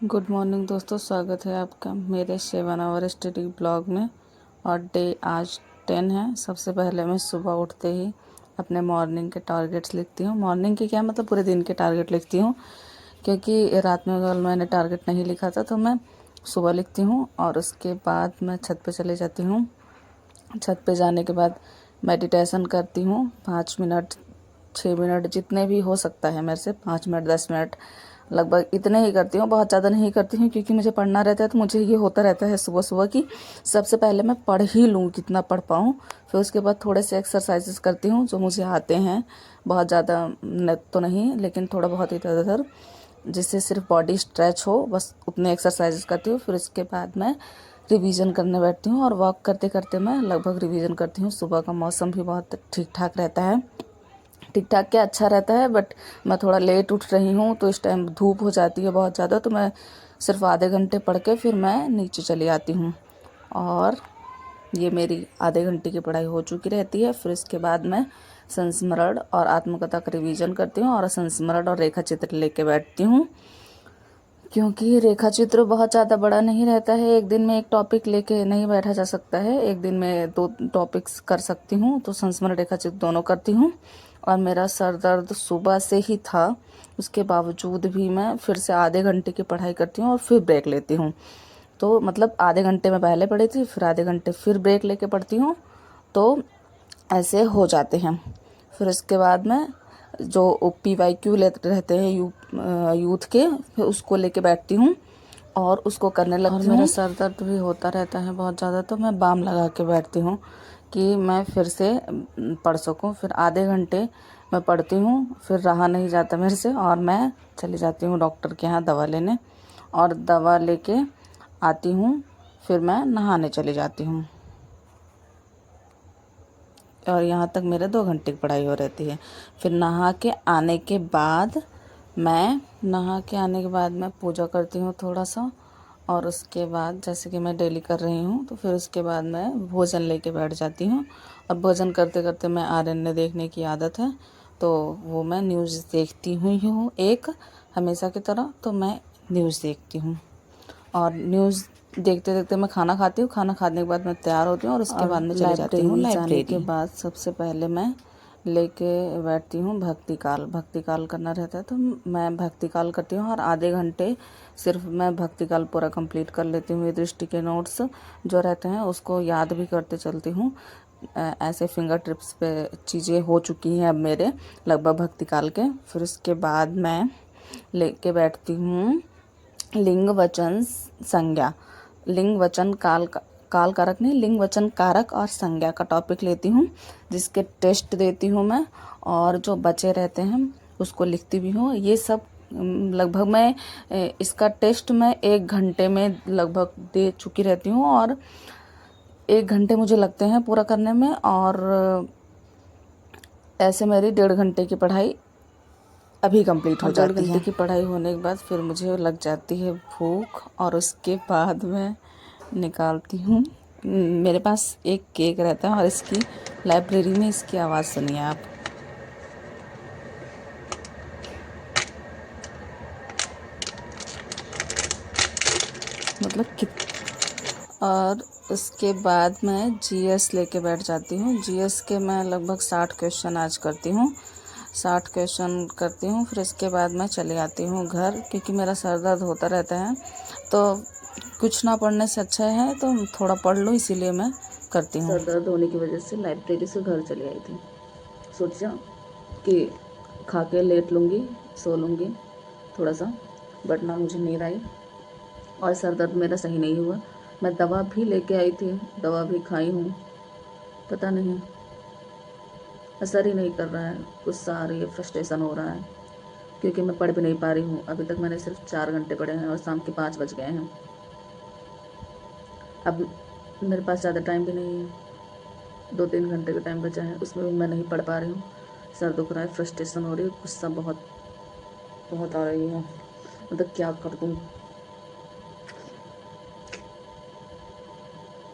Good morning दोस्तों, स्वागत है आपका मेरे 7 आवर स्टडी ब्लॉग में। और डे आज 10 है। सबसे पहले मैं सुबह उठते ही अपने मॉर्निंग के टारगेट्स लिखती हूँ। मॉर्निंग के क्या मतलब पूरे दिन के टारगेट लिखती हूँ, क्योंकि रात में कल मैंने टारगेट नहीं लिखा था तो मैं सुबह लिखती हूँ। और उसके बाद मैं छत पे चली जाती हूँ। छत पे जाने के बाद मेडिटेशन करती हूँ 5 मिनट 6 मिनट, जितने भी हो सकता है मेरे से, 5 मिनट 10 मिनट लगभग इतने ही करती हूँ। बहुत ज़्यादा नहीं करती हूँ क्योंकि मुझे पढ़ना रहता है, तो मुझे ये होता रहता है सुबह सुबह कि सबसे पहले मैं पढ़ ही लूँ जितना पढ़ पाऊँ। फिर उसके बाद थोड़े से एक्सरसाइजेस करती हूँ जो मुझे आते हैं, बहुत ज़्यादा तो नहीं लेकिन थोड़ा बहुत इधर उधर, जिससे सिर्फ बॉडी स्ट्रेच हो, बस उतने एक्सरसाइजेस करती हूँ। फिर उसके बाद मैं रिवीजन करने बैठती हूँ और वॉक करते करते मैं लगभग रिवीजन करती हूँ। सुबह का मौसम भी बहुत ठीक ठाक रहता है, ठीक ठाक क्या अच्छा रहता है, बट मैं थोड़ा लेट उठ रही हूँ तो इस टाइम धूप हो जाती है बहुत ज़्यादा, तो मैं सिर्फ आधे घंटे पढ़ के फिर मैं नीचे चली आती हूँ। और ये मेरी आधे घंटे की पढ़ाई हो चुकी रहती है। फिर इसके बाद मैं संस्मरण और आत्मकथा का रिवीजन करती हूँ और संस्मरण और रेखा चित्र लेके बैठती हूँ, क्योंकि रेखा चित्र बहुत ज़्यादा बड़ा नहीं रहता है। एक दिन में एक टॉपिक लेके नहीं बैठा जा सकता है, एक दिन में 2 टॉपिक्स कर सकती हूँ, तो संस्मरण रेखा चित्र दोनों करती हूँ। और मेरा सर दर्द सुबह से ही था, उसके बावजूद भी मैं फिर से आधे घंटे की पढ़ाई करती हूँ और फिर ब्रेक लेती हूँ। तो मतलब आधे घंटे में पहले पढ़ी थी, फिर आधे घंटे फिर ब्रेक लेके पढ़ती हूँ, तो ऐसे हो जाते हैं। फिर उसके बाद में जो PYQ रहते हैं यूथ के, फिर उसको लेके बैठती हूँ और उसको करने लगती हूँ। और मेरा सर दर्द भी होता रहता है बहुत ज़्यादा, तो मैं बाम लगा के बैठती हूँ कि मैं फिर से पढ़ सकूँ। फिर आधे घंटे मैं पढ़ती हूँ, फिर रहा नहीं जाता मेरे से और मैं चली जाती हूँ डॉक्टर के यहाँ दवा लेने। और दवा लेके आती हूँ, फिर मैं नहाने चली जाती हूँ। और यहाँ तक मेरे 2 घंटे की पढ़ाई हो रहती है। फिर नहा के आने के बाद मैं पूजा करती हूँ थोड़ा सा। और उसके बाद जैसे कि मैं डेली कर रही हूँ, तो फिर उसके बाद मैं भोजन लेके बैठ जाती हूँ। और भोजन करते करते मैं आरण्य देखने की आदत है, तो वो मैं न्यूज़ देखती हूँ एक हमेशा की तरह, तो मैं न्यूज़ देखती हूँ। और न्यूज़ देखते देखते मैं खाना खाती हूँ। खाना खाने के बाद मैं तैयार होती हूँ और उसके बाद मैं चली जाती हूँ लाइब्रेरी। के बाद सबसे पहले मैं लेके बैठती हूँ भक्तिकाल करना रहता है, तो मैं भक्तिकाल करती हूँ। और आधे घंटे सिर्फ मैं भक्तिकाल पूरा कंप्लीट कर लेती हूँ। ये दृष्टि के नोट्स जो रहते हैं उसको याद भी करते चलती हूँ। ऐसे फिंगर टिप्स पे चीज़ें हो चुकी हैं अब मेरे लगभग भक्तिकाल के। फिर उसके बाद मैं लेके बैठती हूँ लिंग वचन संज्ञा, लिंग वचन काल कारक नहीं, लिंग वचन कारक और संज्ञा का टॉपिक लेती हूँ, जिसके टेस्ट देती हूँ मैं। और जो बचे रहते हैं उसको लिखती भी हूँ। ये सब लगभग मैं इसका टेस्ट मैं 1 घंटे में लगभग दे चुकी रहती हूँ। और 1 घंटे मुझे लगते हैं पूरा करने में। और ऐसे मेरी 1.5 घंटे की पढ़ाई अभी कंप्लीट हो जाती है। 1.5 घंटे की पढ़ाई होने के बाद फिर मुझे लग जाती है भूख, और उसके बाद मैं निकालती हूँ। मेरे पास एक केक रहता है और इसकी लाइब्रेरी में इसकी आवाज़ सुनिए आप। मतलब कि और उसके बाद मैं GS लेके बैठ जाती हूँ। GS के मैं लगभग 60 क्वेश्चन आज करती हूँ, 60 क्वेश्चन करती हूँ। फिर इसके बाद मैं चली आती हूँ घर, क्योंकि मेरा सर दर्द होता रहता है, तो कुछ ना पढ़ने से अच्छा है तो थोड़ा पढ़ लो, इसीलिए मैं करती हूँ। सर दर्द होने की वजह से लाइब्रेरी से घर चली आई थी। सोचा कि खा के लेट लूँगी, सो लूँगी थोड़ा सा, बट ना मुझे नींद आई और सर दर्द मेरा सही नहीं हुआ। मैं दवा भी लेके आई थी, दवा भी खाई हूँ, पता नहीं असर ही नहीं कर रहा है। गुस्सा आ रही है, फ्रस्ट्रेशन हो रहा है, क्योंकि मैं पढ़ भी नहीं पा रही हूँ। अभी तक मैंने सिर्फ 4 घंटे पढ़े हैं और शाम के 5 बज गए हैं। अब मेरे पास ज़्यादा टाइम भी नहीं है, 2-3 घंटे का टाइम बचा है, उसमें भी मैं नहीं पढ़ पा रही हूँ। सर दुख रहा है, फ्रस्ट्रेशन हो रही है, गुस्सा बहुत बहुत आ रही है, मतलब क्या कर दूँ।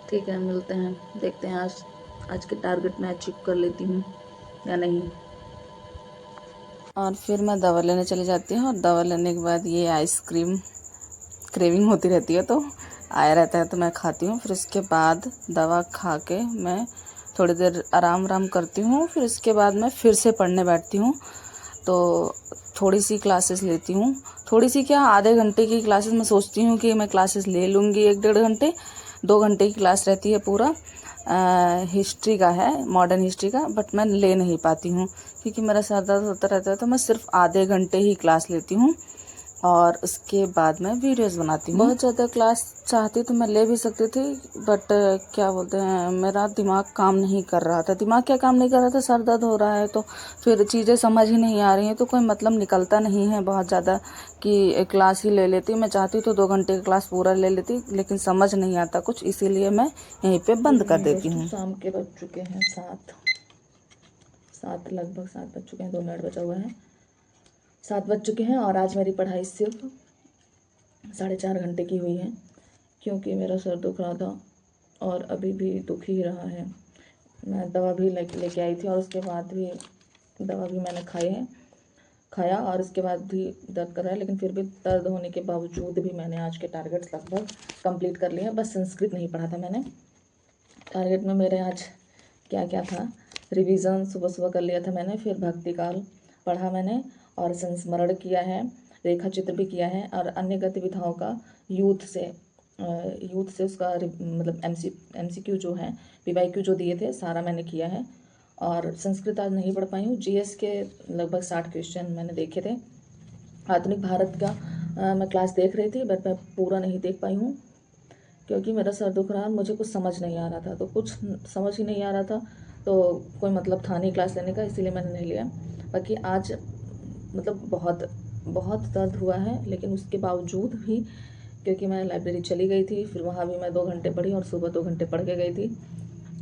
ठीक है, मिलते हैं, देखते हैं आज के टारगेट मैं अचीव कर लेती हूँ या नहीं। और फिर मैं दवा लेने चली जाती हूँ, और दवा लेने के बाद ये आइसक्रीम क्रेविंग होती रहती है तो आया रहता है तो मैं खाती हूँ। फिर उसके बाद दवा खा के मैं थोड़ी देर आराम करती हूँ। फिर इसके बाद मैं फिर से पढ़ने बैठती हूँ। तो थोड़ी सी क्लासेस लेती हूँ, थोड़ी सी क्या, आधे घंटे की क्लासेस मैं सोचती हूँ कि मैं क्लासेस ले लूँगी, 1-1.5 घंटे, 2 घंटे की क्लास रहती है पूरा। हिस्ट्री का है, मॉडर्न हिस्ट्री का, बट मैं ले नहीं पाती हूँ क्योंकि मेरा सर दर्द होता रहता है। तो मैं सिर्फ आधे घंटे ही क्लास लेती हूँ और उसके बाद मैं वीडियोस बनाती हूँ। बहुत ज़्यादा क्लास चाहती तो मैं ले भी सकती थी, बट क्या बोलते हैं, मेरा दिमाग काम नहीं कर रहा था। दिमाग क्या काम नहीं कर रहा था, सर दर्द हो रहा है तो फिर चीज़ें समझ ही नहीं आ रही हैं, तो कोई मतलब निकलता नहीं है बहुत ज़्यादा कि क्लास ही ले लेती। मैं चाहती तो 2 घंटे की क्लास पूरा ले लेती, लेकिन समझ नहीं आता कुछ, इसीलिए मैं यहीं पर बंद कर देती हूँ। शाम के बज चुके हैं 7, लगभग 7 बज चुके हैं, 2 मिनट बचा हुआ है, 7 बज चुके हैं। और आज मेरी पढ़ाई सिर्फ 4.5 घंटे की हुई है क्योंकि मेरा सर दुख रहा था और अभी भी दुख ही रहा है। मैं दवा भी लेके आई थी और उसके बाद भी दवा भी मैंने खाया और उसके बाद भी दर्द कर रहा है, लेकिन फिर भी दर्द होने के बावजूद भी मैंने आज के टारगेट्स लगभग कंप्लीट कर लिए हैं। बस संस्कृत नहीं पढ़ा था मैंने। टारगेट में मेरे आज क्या क्या था, रिवीजन सुबह सुबह कर लिया था मैंने, फिर भक्ति काल पढ़ा मैंने और संस्मरण किया है, रेखा चित्र भी किया है और अन्य गतिविधियों का यूथ से उसका मतलब MCQ जो है, PYQ जो दिए थे सारा मैंने किया है। और संस्कृत आज नहीं पढ़ पाई हूँ। GS के लगभग 60 क्वेश्चन मैंने देखे थे। आधुनिक भारत का मैं क्लास देख रही थी, बट मैं पूरा नहीं देख पाई हूँ क्योंकि मेरा सर दुख रहा, मुझे कुछ समझ नहीं आ रहा था, तो कुछ समझ ही नहीं आ रहा था तो कोई मतलब था नहीं क्लास लेने का, इसीलिए मैंने नहीं लिया। बाकी आज मतलब बहुत दर्द हुआ है, लेकिन उसके बावजूद भी, क्योंकि मैं लाइब्रेरी चली गई थी, फिर वहाँ भी मैं 2 घंटे पढ़ी और सुबह 2 घंटे पढ़ के गई थी,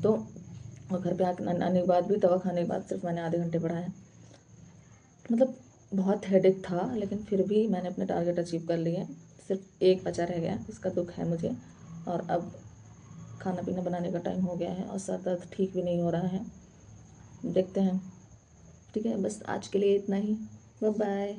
तो और घर पे आने के बाद भी, दवा खाने के बाद सिर्फ मैंने आधे घंटे पढ़ा है। मतलब बहुत हेडेक था, लेकिन फिर भी मैंने अपने टारगेट अचीव कर लिए। सिर्फ एक बचा रह गया, उसका दुख है मुझे। और अब खाना पीना बनाने का टाइम हो गया है और सर दर्द ठीक भी नहीं हो रहा है, देखते हैं। ठीक है, बस आज के लिए इतना ही। Bye bye.